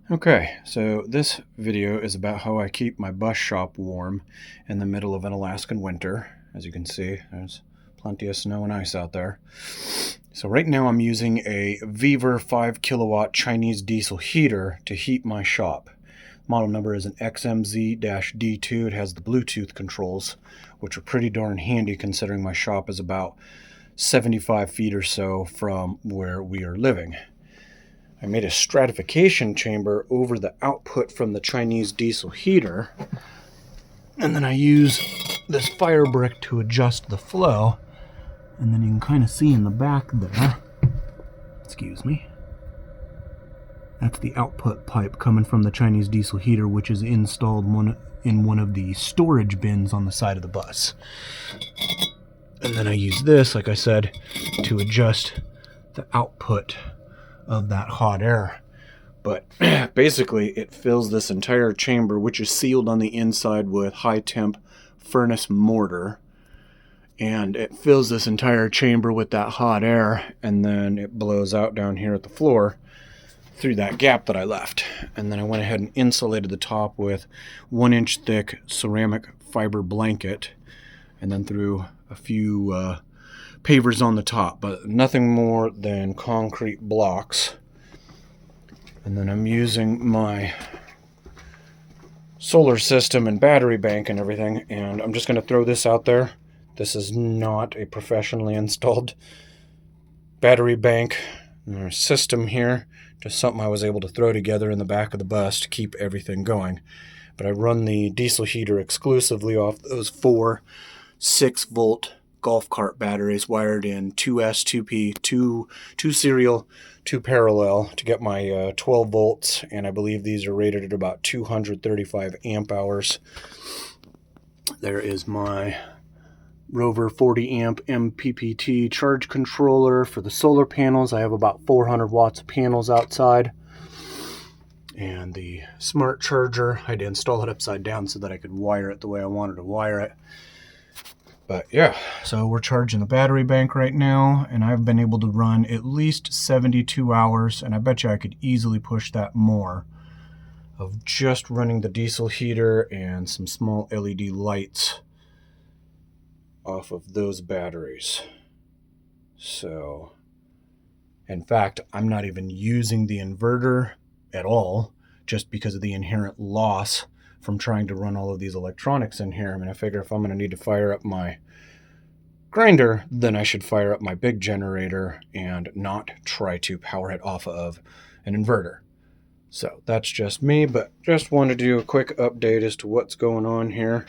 Okay, so this video is about how I keep my bus shop warm in the middle of an Alaskan winter. As you can see, there's plenty of snow and ice out there. So right now I'm using a Viver 5 kilowatt Chinese diesel heater to heat my shop. Model number is an XMZ-D2. It has the Bluetooth controls, which are pretty darn handy considering my shop is about 75 feet or so from where we are living. I made a stratification chamber over the output from the Chinese diesel heater, and then I use this fire brick to adjust the flow, and then you can kind of see in the back there, excuse me, that's the output pipe coming from the Chinese diesel heater, which is installed in one of the storage bins on the side of the bus. And then I use this, like I said, to adjust the output of that hot air. But basically it fills this entire chamber, which is sealed on the inside with high temp furnace mortar, and it fills this entire chamber with that hot air, and then it blows out down here at the floor through that gap that I left. And then I went ahead and insulated the top with 1-inch thick ceramic fiber blanket, and then threw a few pavers on the top, but nothing more than concrete blocks. And then I'm using my solar system and battery bank and everything, and I'm just going to throw this out there. This is not a professionally installed battery bank or system here, just something I was able to throw together in the back of the bus to keep everything going. But I run the diesel heater exclusively off those 4 6-volt golf cart batteries wired in 2S, 2P, 2 serial, 2 parallel to get my 12 volts, and I believe these are rated at about 235 amp hours. There is my Rover 40 amp MPPT charge controller for the solar panels. I have about 400 watts of panels outside. And the smart charger, I had to install it upside down so that I could wire it the way I wanted to wire it. But yeah, so we're charging the battery bank right now, and I've been able to run at least 72 hours, and I bet you I could easily push that more, of just running the diesel heater and some small LED lights off of those batteries. So, in fact, I'm not even using the inverter at all, just because of the inherent loss from trying to run all of these electronics in here. I mean, I figure if I'm going to need to fire up my grinder, then I should fire up my big generator and not try to power it off of an inverter. So that's just me, but just wanted to do a quick update as to what's going on here.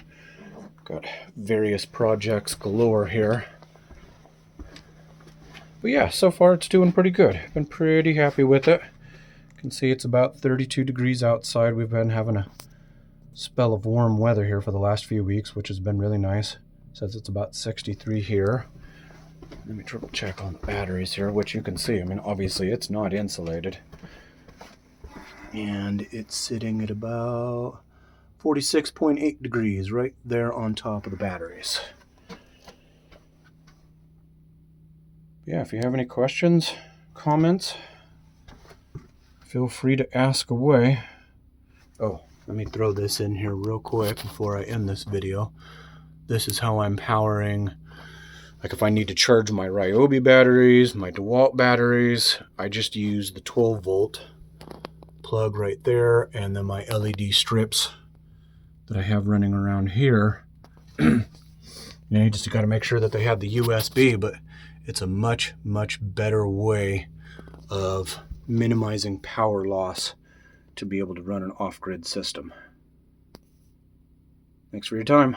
Got various projects galore here. But yeah, so far it's doing pretty good. Been pretty happy with it. You can see it's about 32 degrees outside. We've been having a spell of warm weather here for the last few weeks, which has been really nice. Says it's about 63 here. Let me triple check on the batteries here, which you can see. I mean, obviously it's not insulated. And it's sitting at about 46.8 degrees right there on top of the batteries. Yeah, if you have any questions, comments, feel free to ask away. Oh, let me throw this in here real quick before I end this video. This is how I'm powering, like if I need to charge my Ryobi batteries, my DeWalt batteries, I just use the 12 volt plug right there, and then my LED strips that I have running around here. You just got to make sure that they have the USB, but it's a much, much better way of minimizing power loss to be able to run an off-grid system. Thanks for your time.